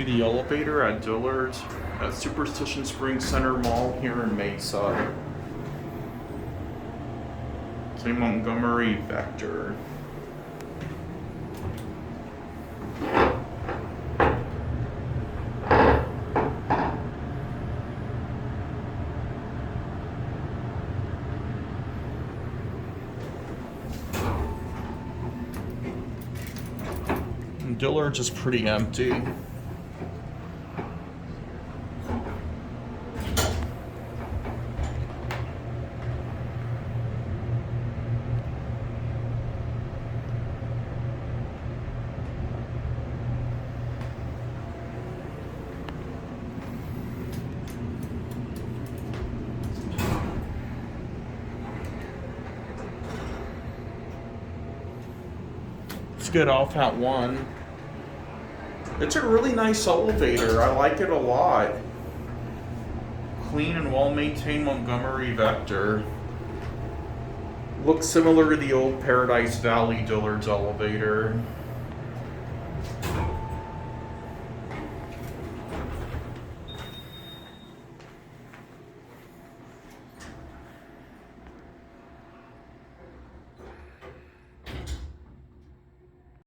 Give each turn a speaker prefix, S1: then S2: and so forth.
S1: The elevator at Dillard's at Superstition Spring Center Mall here in Mesa. It's a Montgomery Vector. Dillard's is pretty empty. Let's get off at 1. It's a really nice elevator. I like it a lot. Clean and well-maintained Montgomery Vector. Looks similar to the old Paradise Valley Dillard's elevator.